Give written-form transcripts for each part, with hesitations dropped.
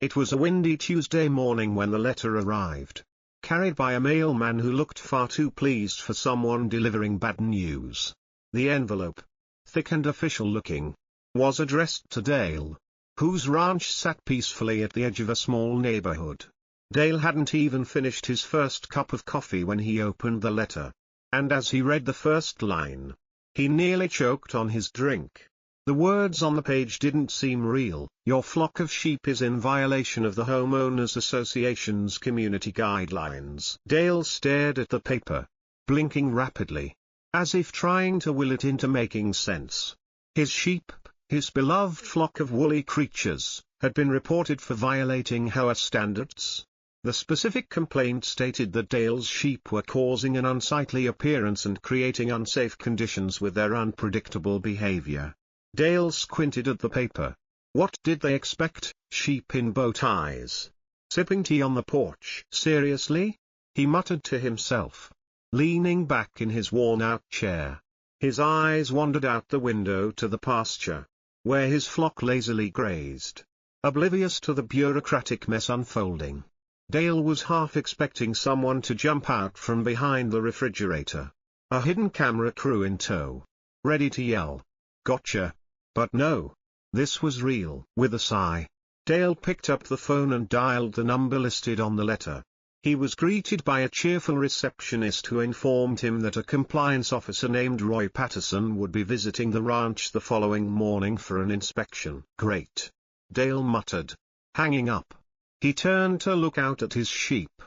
It was a windy Tuesday morning when the letter arrived, carried by a mailman who looked far too pleased for someone delivering bad news. The envelope, thick and official-looking, was addressed to Dale, whose ranch sat peacefully at the edge of a small neighborhood. Dale hadn't even finished his first cup of coffee when he opened the letter, and as he read the first line, he nearly choked on his drink. The words on the page didn't seem real. "Your flock of sheep is in violation of the Homeowners Association's community guidelines." Dale stared at the paper, blinking rapidly, as if trying to will it into making sense. His sheep, his beloved flock of woolly creatures, had been reported for violating HOA standards. The specific complaint stated that Dale's sheep were causing an unsightly appearance and creating unsafe conditions with their unpredictable behavior. Dale squinted at the paper. What did they expect, sheep in bow ties? Sipping tea on the porch? Seriously? He muttered to himself, leaning back in his worn-out chair. His eyes wandered out the window to the pasture, where his flock lazily grazed, oblivious to the bureaucratic mess unfolding. Dale was half expecting someone to jump out from behind the refrigerator, a hidden camera crew in tow, ready to yell, "Gotcha!" But no. This was real. With a sigh, Dale picked up the phone and dialed the number listed on the letter. He was greeted by a cheerful receptionist who informed him that a compliance officer named Roy Patterson would be visiting the ranch the following morning for an inspection. Great, Dale muttered, hanging up. He turned to look out at his sheep,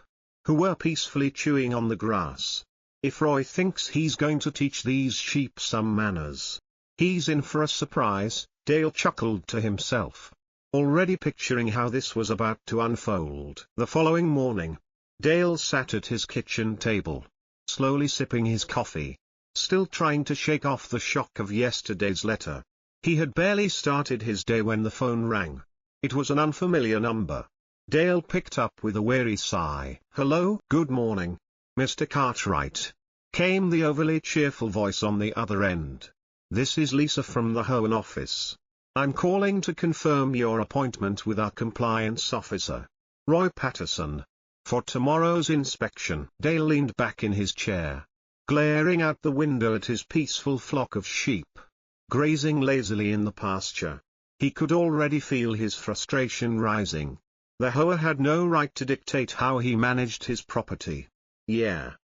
who were peacefully chewing on the grass. If Roy thinks he's going to teach these sheep some manners, he's in for a surprise, Dale chuckled to himself, already picturing how this was about to unfold. The following morning, Dale sat at his kitchen table, slowly sipping his coffee, still trying to shake off the shock of yesterday's letter. He had barely started his day when the phone rang. It was an unfamiliar number. Dale picked up with a weary sigh. "Hello? Good morning, Mr. Cartwright," came the overly cheerful voice on the other end. "This is Lisa from the HOA office. I'm calling to confirm your appointment with our compliance officer, Roy Patterson, for tomorrow's inspection." Dale leaned back in his chair, glaring out the window at his peaceful flock of sheep, grazing lazily in the pasture. He could already feel his frustration rising. The HOA had no right to dictate how he managed his property. Yeah,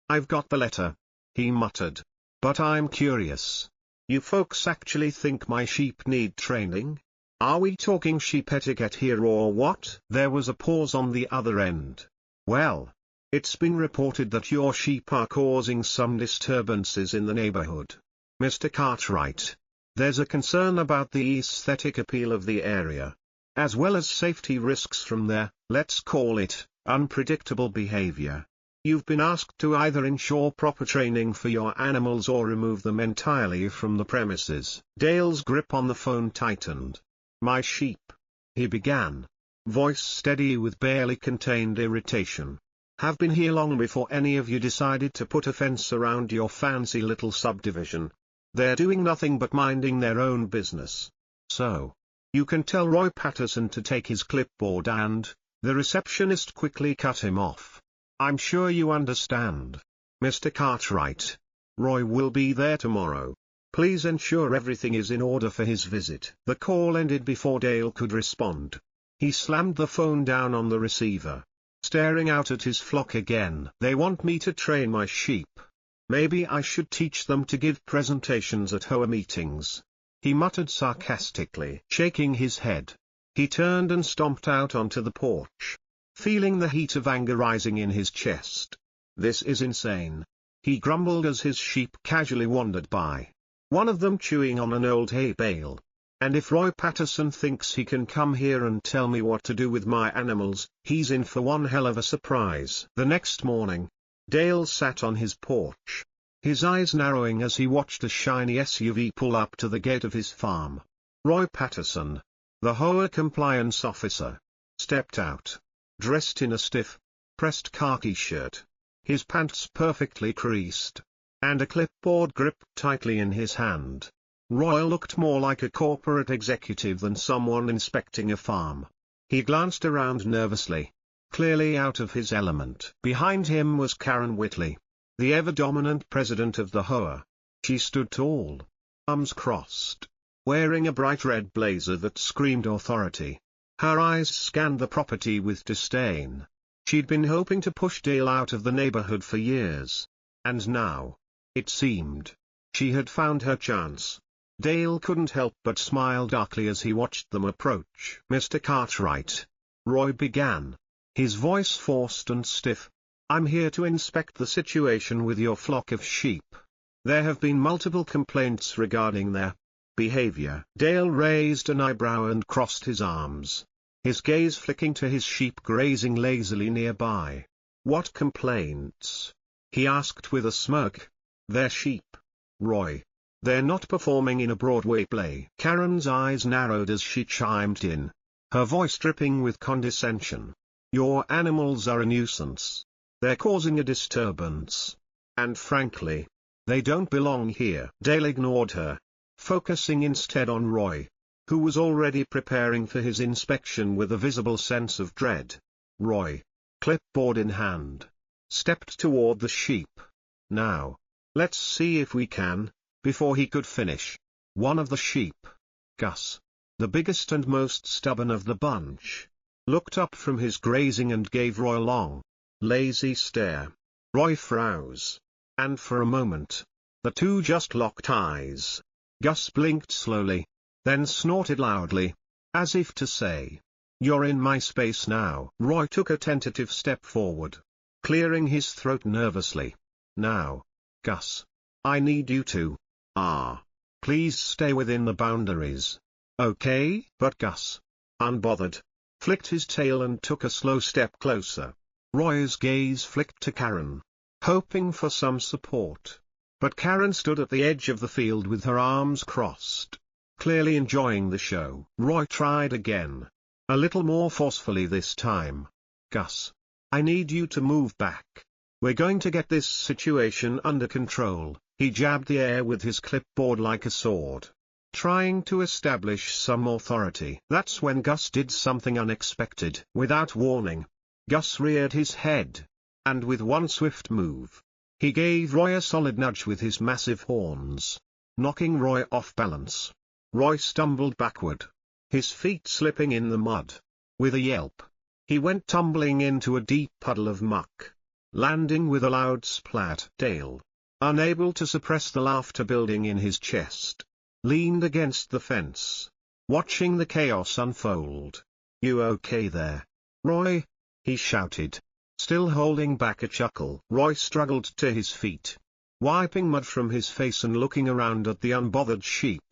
I've got the letter," he muttered. "But I'm curious. You folks actually think my sheep need training? Are we talking sheep etiquette here or what?" There was a pause on the other end. "Well, it's been reported that your sheep are causing some disturbances in the neighborhood, Mr. Cartwright. There's a concern about the aesthetic appeal of the area, as well as safety risks from their, let's call it, unpredictable behavior. You've been asked to either ensure proper training for your animals or remove them entirely from the premises." Dale's grip on the phone tightened. "My sheep," he began, voice steady with barely contained irritation, "have been here long before any of you decided to put a fence around your fancy little subdivision. They're doing nothing but minding their own business. So, you can tell Roy Patterson to take his clipboard and..." The receptionist quickly cut him off. "I'm sure you understand, Mr. Cartwright. Roy will be there tomorrow. Please ensure everything is in order for his visit." The call ended before Dale could respond. He slammed the phone down on the receiver, staring out at his flock again. "They want me to train my sheep. Maybe I should teach them to give presentations at HOA meetings," he muttered sarcastically. Shaking his head, he turned and stomped out onto the porch, feeling the heat of anger rising in his chest. "This is insane," he grumbled as his sheep casually wandered by, one of them chewing on an old hay bale. "And if Roy Patterson thinks he can come here and tell me what to do with my animals, he's in for one hell of a surprise." The next morning, Dale sat on his porch, his eyes narrowing as he watched a shiny SUV pull up to the gate of his farm. Roy Patterson, the HOA compliance officer, stepped out, dressed in a stiff, pressed khaki shirt, his pants perfectly creased, and a clipboard gripped tightly in his hand. Roy looked more like a corporate executive than someone inspecting a farm. He glanced around nervously, clearly out of his element. Behind him was Karen Whitley, the ever-dominant president of the HOA. She stood tall, arms crossed, wearing a bright red blazer that screamed authority. Her eyes scanned the property with disdain. She'd been hoping to push Dale out of the neighborhood for years. And now, it seemed, she had found her chance. Dale couldn't help but smile darkly as he watched them approach. "Mr. Cartwright," Roy began, his voice forced and stiff, "I'm here to inspect the situation with your flock of sheep. There have been multiple complaints regarding their behavior." Dale raised an eyebrow and crossed his arms, his gaze flicking to his sheep grazing lazily nearby. "What complaints?" he asked with a smirk. "They're sheep, Roy. They're not performing in a Broadway play." Karen's eyes narrowed as she chimed in, her voice dripping with condescension. "Your animals are a nuisance. They're causing a disturbance. And frankly, they don't belong here." Dale ignored her, focusing instead on Roy, who was already preparing for his inspection with a visible sense of dread. Roy, clipboard in hand, stepped toward the sheep. "Now, let's see if we can." Before he could finish, one of the sheep, Gus, the biggest and most stubborn of the bunch, looked up from his grazing and gave Roy a long, lazy stare. Roy froze, and for a moment, the two just locked eyes. Gus blinked slowly, then snorted loudly, as if to say, "You're in my space now." Roy took a tentative step forward, clearing his throat nervously. "Now, Gus, I need you to, please stay within the boundaries. Okay?" But Gus, unbothered, flicked his tail and took a slow step closer. Roy's gaze flicked to Karen, hoping for some support. But Karen stood at the edge of the field with her arms crossed, clearly enjoying the show. Roy tried again, a little more forcefully this time. "Gus, I need you to move back. We're going to get this situation under control." He jabbed the air with his clipboard like a sword, trying to establish some authority. That's when Gus did something unexpected. Without warning, Gus reared his head, and with one swift move, he gave Roy a solid nudge with his massive horns, knocking Roy off balance. Roy stumbled backward, his feet slipping in the mud. With a yelp, he went tumbling into a deep puddle of muck, landing with a loud splat. Dale, unable to suppress the laughter building in his chest, leaned against the fence, watching the chaos unfold. "You okay there, Roy?" he shouted, still holding back a chuckle. Roy struggled to his feet, wiping mud from his face and looking around at the unbothered sheep.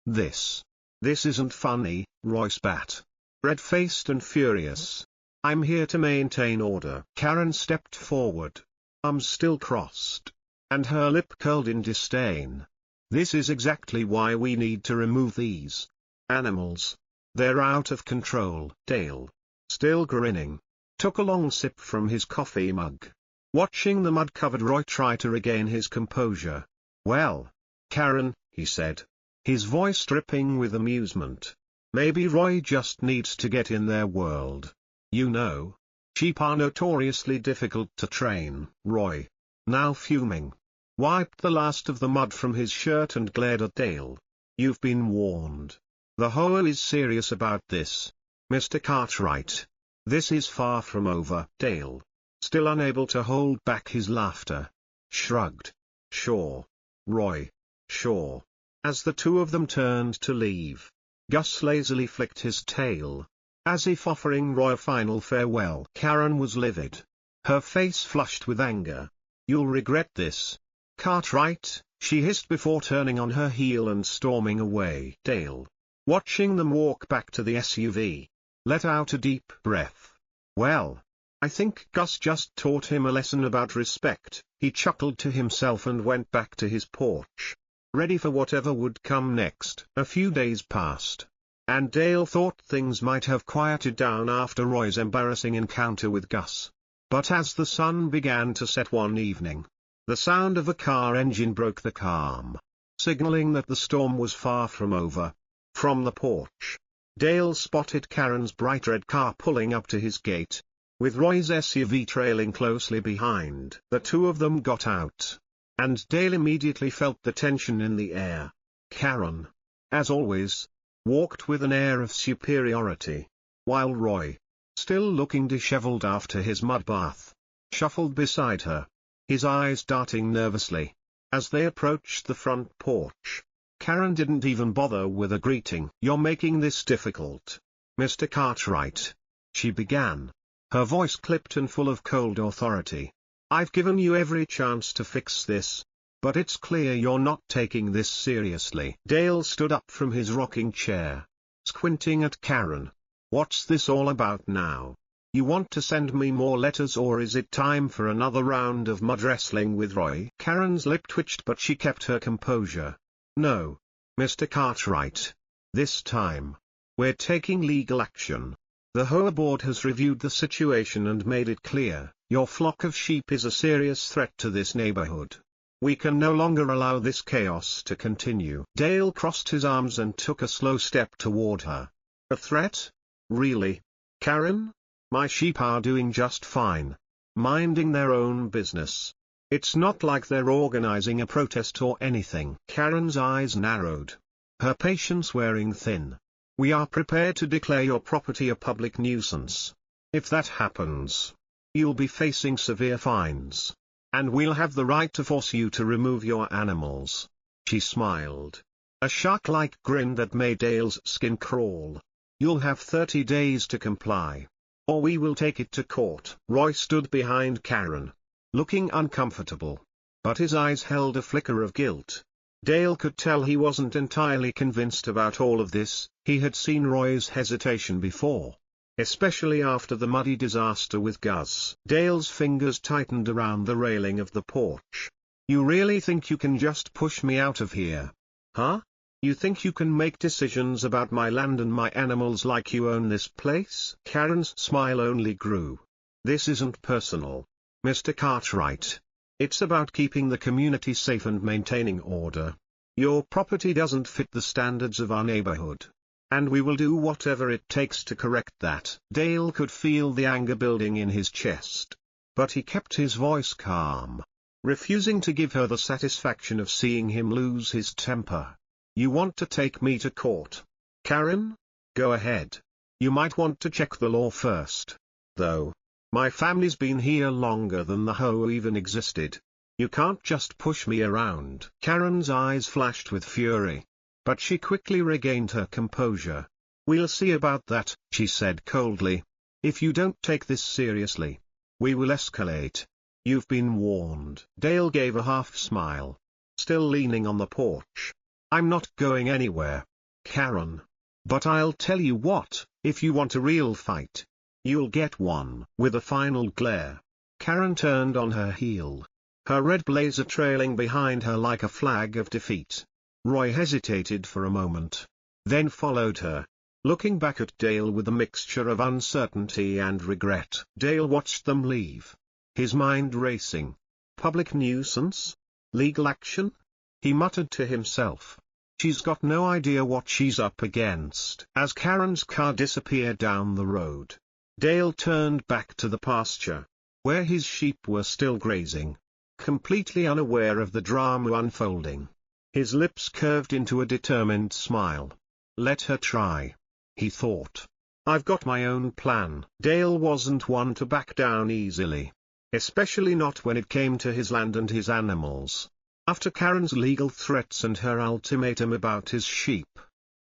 This isn't funny," Roy spat, red-faced and furious. "I'm here to maintain order." Karen stepped forward, arms still crossed, and her lip curled in disdain. "This is exactly why we need to remove these animals. They're out of control." Dale, still grinning, took a long sip from his coffee mug, watching the mud-covered Roy try to regain his composure. "Well, Karen," he said, his voice dripping with amusement, "maybe Roy just needs to get in their world. You know, sheep are notoriously difficult to train." Roy, now fuming, wiped the last of the mud from his shirt and glared at Dale. "You've been warned. The HOA is serious about this, Mr. Cartwright. This is far from over." Dale, still unable to hold back his laughter, shrugged. "Sure, Roy, sure." As the two of them turned to leave, Gus lazily flicked his tail, as if offering Roy a final farewell. Karen was livid, her face flushed with anger. "You'll regret this, Cartwright," she hissed before turning on her heel and storming away. Dale, watching them walk back to the SUV, let out a deep breath. "Well, I think Gus just taught him a lesson about respect." He chuckled to himself and went back to his porch, ready for whatever would come next. A few days passed, and Dale thought things might have quieted down after Roy's embarrassing encounter with Gus. But as the sun began to set one evening, the sound of a car engine broke the calm, signaling that the storm was far from over. From the porch, Dale spotted Karen's bright red car pulling up to his gate, with Roy's SUV trailing closely behind. The two of them got out, and Dale immediately felt the tension in the air. Karen, as always, walked with an air of superiority, while Roy, still looking disheveled after his mud bath, shuffled beside her, his eyes darting nervously. As they approached the front porch, Karen didn't even bother with a greeting. "You're making this difficult, Mr. Cartwright," she began, her voice clipped and full of cold authority. "I've given you every chance to fix this, but it's clear you're not taking this seriously." Dale stood up from his rocking chair, squinting at Karen. "What's this all about now? You want to send me more letters, or is it time for another round of mud wrestling with Roy?" Karen's lip twitched, but she kept her composure. "No, Mr. Cartwright. This time, we're taking legal action. The HOA board has reviewed the situation and made it clear, your flock of sheep is a serious threat to this neighborhood. We can no longer allow this chaos to continue." Dale crossed his arms and took a slow step toward her. "A threat? Really? Karen? My sheep are doing just fine, minding their own business. It's not like they're organizing a protest or anything." Karen's eyes narrowed, her patience wearing thin. "We are prepared to declare your property a public nuisance. If that happens, you'll be facing severe fines, and we'll have the right to force you to remove your animals." She smiled, a shark-like grin that made Dale's skin crawl. "You'll have 30 days to comply, or we will take it to court." Roy stood behind Karen, looking uncomfortable, but his eyes held a flicker of guilt. Dale could tell he wasn't entirely convinced about all of this. He had seen Roy's hesitation before, especially after the muddy disaster with Gus. Dale's fingers tightened around the railing of the porch. "You really think you can just push me out of here? Huh? You think you can make decisions about my land and my animals like you own this place?" Karen's smile only grew. "This isn't personal, Mr. Cartwright. It's about keeping the community safe and maintaining order. Your property doesn't fit the standards of our neighborhood, and we will do whatever it takes to correct that." Dale could feel the anger building in his chest, but he kept his voice calm, refusing to give her the satisfaction of seeing him lose his temper. "You want to take me to court, Karen? Go ahead. You might want to check the law first, though. My family's been here longer than the HOA even existed. You can't just push me around." Karen's eyes flashed with fury, but she quickly regained her composure. "We'll see about that," she said coldly. "If you don't take this seriously, we will escalate. You've been warned." Dale gave a half smile, still leaning on the porch. "I'm not going anywhere, Karen. But I'll tell you what, if you want a real fight, you'll get one." With a final glare, Karen turned on her heel, her red blazer trailing behind her like a flag of defeat. Roy hesitated for a moment, then followed her, looking back at Dale with a mixture of uncertainty and regret. Dale watched them leave, his mind racing. Public nuisance? Legal action? He muttered to himself. She's got no idea what she's up against. As Karen's car disappeared down the road, Dale turned back to the pasture, where his sheep were still grazing, completely unaware of the drama unfolding. His lips curved into a determined smile. "Let her try," he thought. "I've got my own plan." Dale wasn't one to back down easily, especially not when it came to his land and his animals. After Karen's legal threats and her ultimatum about his sheep,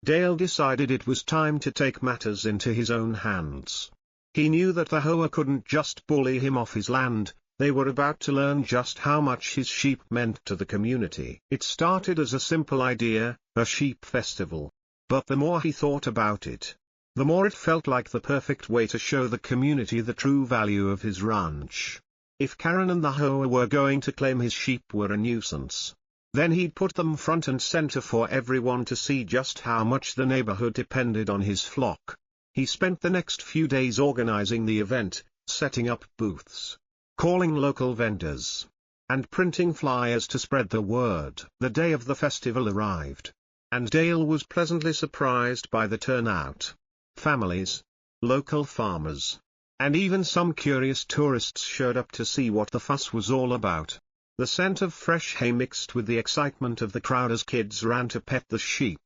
Dale decided it was time to take matters into his own hands. He knew that the HOA couldn't just bully him off his land. They were about to learn just how much his sheep meant to the community. It started as a simple idea, a sheep festival. But the more he thought about it, the more it felt like the perfect way to show the community the true value of his ranch. If Karen and the HOA were going to claim his sheep were a nuisance, then he'd put them front and center for everyone to see just how much the neighborhood depended on his flock. He spent the next few days organizing the event, setting up booths, calling local vendors, and printing flyers to spread the word. The day of the festival arrived, and Dale was pleasantly surprised by the turnout. families, local farmers, and even some curious tourists showed up to see what the fuss was all about. The scent of fresh hay mixed with the excitement of the crowd as kids ran to pet the sheep.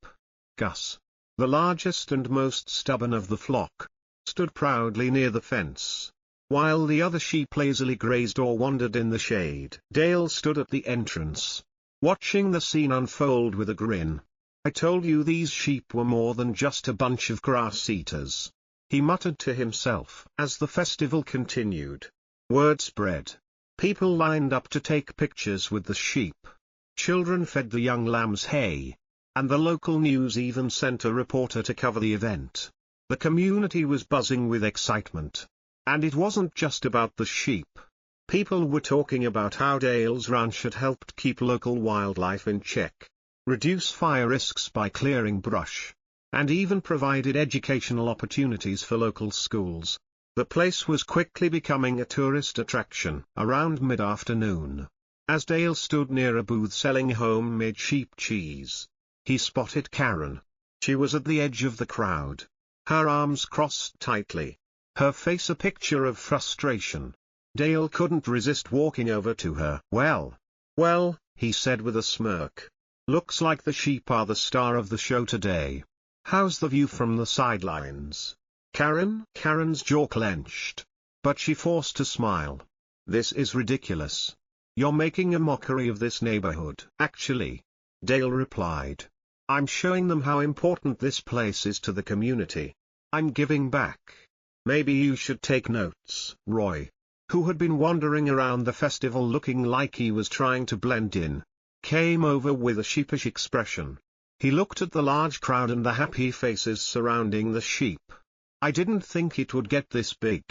Gus, the largest and most stubborn of the flock, stood proudly near the fence, while the other sheep lazily grazed or wandered in the shade. Dale stood at the entrance, watching the scene unfold with a grin. "I told you these sheep were more than just a bunch of grass eaters," he muttered to himself. As the festival continued, word spread. People lined up to take pictures with the sheep. Children fed the young lambs hay, and the local news even sent a reporter to cover the event. The community was buzzing with excitement. And it wasn't just about the sheep. People were talking about how Dale's ranch had helped keep local wildlife in check, reduce fire risks by clearing brush, and even provided educational opportunities for local schools. The place was quickly becoming a tourist attraction. Around mid-afternoon, as Dale stood near a booth selling homemade sheep cheese, he spotted Karen. She was at the edge of the crowd, her arms crossed tightly, her face a picture of frustration. Dale couldn't resist walking over to her. Well, he said with a smirk. "Looks like the sheep are the star of the show today. How's the view from the sidelines?" Karen's jaw clenched, but she forced a smile. "This is ridiculous. You're making a mockery of this neighborhood." "Actually," Dale replied, "I'm showing them how important this place is to the community. I'm giving back. Maybe you should take notes." Roy, who had been wandering around the festival looking like he was trying to blend in, came over with a sheepish expression. He looked at the large crowd and the happy faces surrounding the sheep. "I didn't think it would get this big,"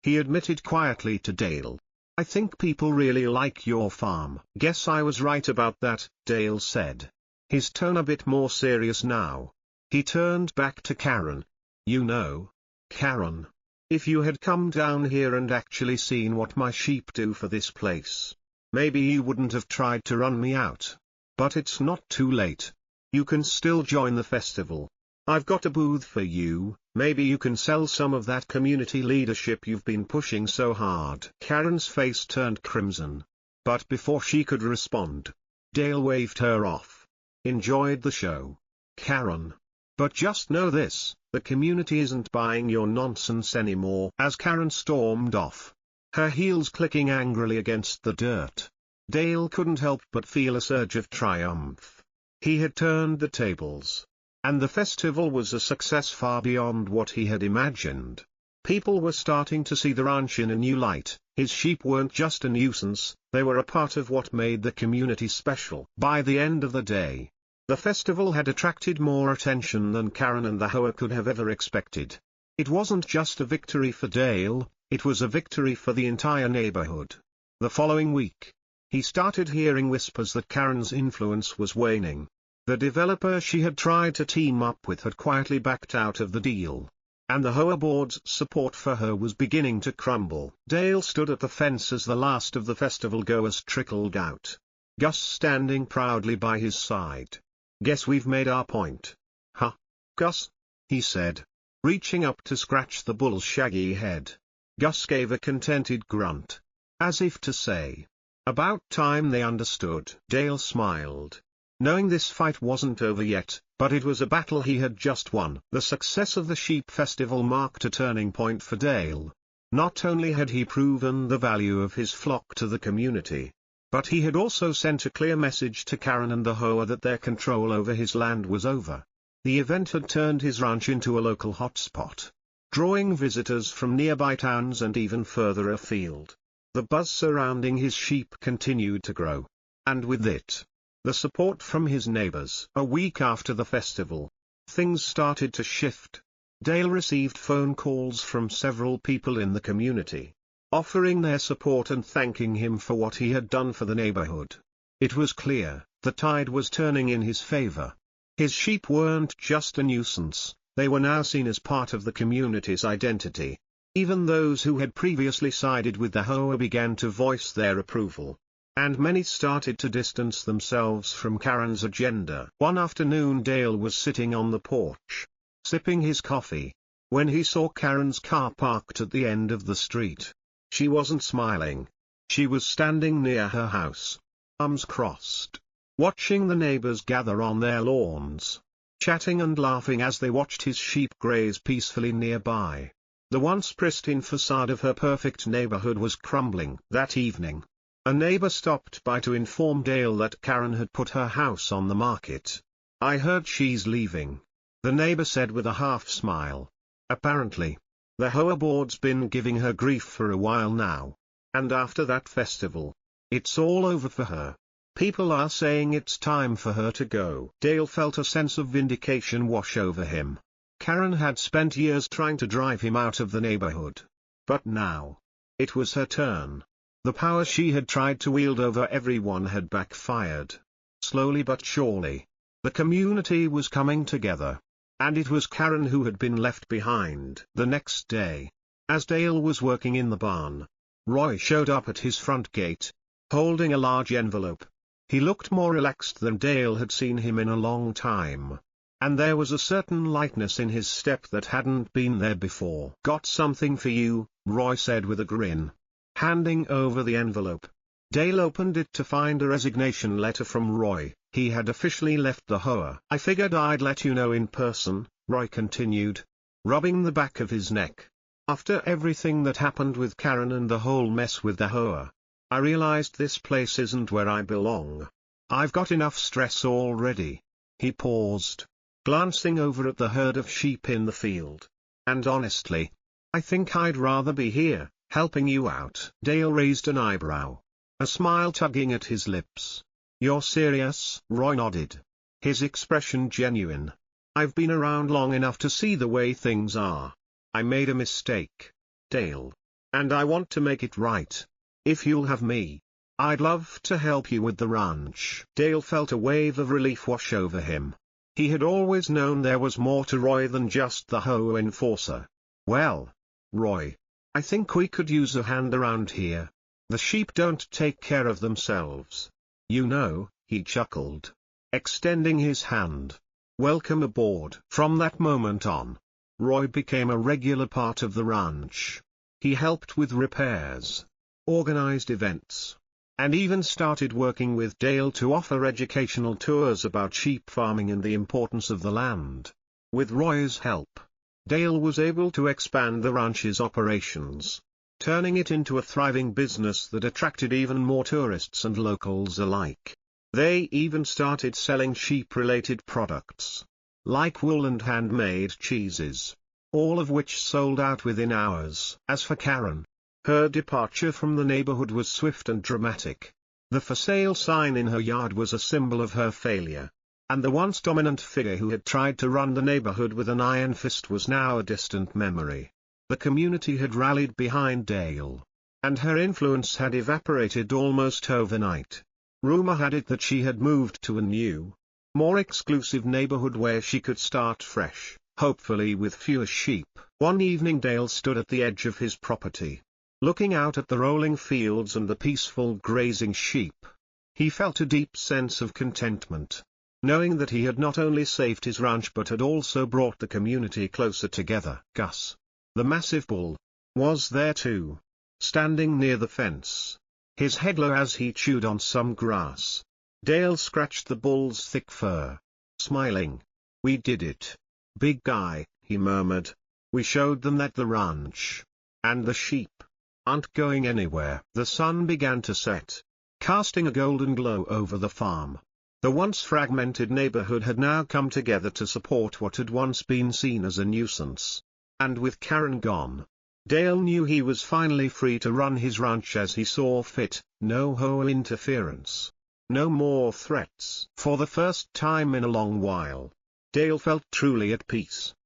he admitted quietly to Dale. "I think people really like your farm." "Guess I was right about that," Dale said, his tone a bit more serious now. He turned back to Karen. "You know, Karen, if you had come down here and actually seen what my sheep do for this place, maybe you wouldn't have tried to run me out. But it's not too late. You can still join the festival. I've got a booth for you. Maybe you can sell some of that community leadership you've been pushing so hard." Karen's face turned crimson, but before she could respond, Dale waved her off. "Enjoyed the show, Karen. But just know this, the community isn't buying your nonsense anymore." As Karen stormed off, her heels clicking angrily against the dirt, Dale couldn't help but feel a surge of triumph. He had turned the tables, and the festival was a success far beyond what he had imagined. People were starting to see the ranch in a new light. His sheep weren't just a nuisance, they were a part of what made the community special. By the end of the day, the festival had attracted more attention than Karen and the HOA could have ever expected. It wasn't just a victory for Dale, it was a victory for the entire neighborhood. The following week, he started hearing whispers that Karen's influence was waning. The developer she had tried to team up with had quietly backed out of the deal, and the HOA board's support for her was beginning to crumble. Dale stood at the fence as the last of the festival goers trickled out, Gus standing proudly by his side. "Guess we've made our point. Huh, Gus?" he said, reaching up to scratch the bull's shaggy head. Gus gave a contented grunt, as if to say, "About time they understood." Dale smiled, knowing this fight wasn't over yet, but it was a battle he had just won. The success of the sheep festival marked a turning point for Dale. Not only had he proven the value of his flock to the community, but he had also sent a clear message to Karen and the HOA that their control over his land was over. The event had turned his ranch into a local hotspot, drawing visitors from nearby towns and even further afield. The buzz surrounding his sheep continued to grow, and with it, the support from his neighbors. A week after the festival, things started to shift. Dale received phone calls from several people in the community, offering their support and thanking him for what he had done for the neighborhood. It was clear, the tide was turning in his favor. His sheep weren't just a nuisance, they were now seen as part of the community's identity. Even those who had previously sided with the HOA began to voice their approval, and many started to distance themselves from Karen's agenda. One afternoon Dale was sitting on the porch, sipping his coffee, when he saw Karen's car parked at the end of the street. She wasn't smiling. She was standing near her house, arms crossed, watching the neighbors gather on their lawns, chatting and laughing as they watched his sheep graze peacefully nearby. The once pristine facade of her perfect neighborhood was crumbling. That evening, a neighbor stopped by to inform Dale that Karen had put her house on the market. "I heard she's leaving," the neighbor said with a half-smile. "Apparently, the HOA board's been giving her grief for a while now. And after that festival, it's all over for her. People are saying it's time for her to go." Dale felt a sense of vindication wash over him. Karen had spent years trying to drive him out of the neighborhood. But now, it was her turn. The power she had tried to wield over everyone had backfired. Slowly but surely, the community was coming together. And it was Karen who had been left behind. The next day, as Dale was working in the barn, Roy showed up at his front gate, holding a large envelope. He looked more relaxed than Dale had seen him in a long time. And there was a certain lightness in his step that hadn't been there before. "Got something for you," Roy said with a grin, handing over the envelope. Dale opened it to find a resignation letter from Roy. He had officially left the HOA. "I figured I'd let you know in person," Roy continued, rubbing the back of his neck. "After everything that happened with Karen and the whole mess with the HOA, I realized this place isn't where I belong. I've got enough stress already." He paused, glancing over at the herd of sheep in the field. "And honestly, I think I'd rather be here, helping you out." Dale raised an eyebrow, a smile tugging at his lips. "You're serious?" Roy nodded, his expression genuine. "I've been around long enough to see the way things are. I made a mistake, Dale. And I want to make it right. If you'll have me, I'd love to help you with the ranch." Dale felt a wave of relief wash over him. He had always known there was more to Roy than just the HOA enforcer. "Well, Roy, I think we could use a hand around here. The sheep don't take care of themselves. You know," he chuckled, extending his hand. "Welcome aboard." From that moment on, Roy became a regular part of the ranch. He helped with repairs, organized events, and even started working with Dale to offer educational tours about sheep farming and the importance of the land. With Roy's help, Dale was able to expand the ranch's operations, turning it into a thriving business that attracted even more tourists and locals alike. They even started selling sheep-related products, like wool and handmade cheeses, all of which sold out within hours. As for Karen, her departure from the neighborhood was swift and dramatic. The for sale sign in her yard was a symbol of her failure, and the once dominant figure who had tried to run the neighborhood with an iron fist was now a distant memory. The community had rallied behind Dale, and her influence had evaporated almost overnight. Rumor had it that she had moved to a new, more exclusive neighborhood where she could start fresh, hopefully with fewer sheep. One evening Dale stood at the edge of his property, looking out at the rolling fields and the peaceful grazing sheep. He felt a deep sense of contentment, knowing that he had not only saved his ranch but had also brought the community closer together. Gus, the massive bull, was there too, standing near the fence, his head low as he chewed on some grass. Dale scratched the bull's thick fur, smiling. "We did it, big guy," he murmured. "We showed them that the ranch, and the sheep, aren't going anywhere." The sun began to set, casting a golden glow over the farm. The once fragmented neighborhood had now come together to support what had once been seen as a nuisance. And with Karen gone, Dale knew he was finally free to run his ranch as he saw fit. No HOA interference, no more threats. For the first time in a long while, Dale felt truly at peace.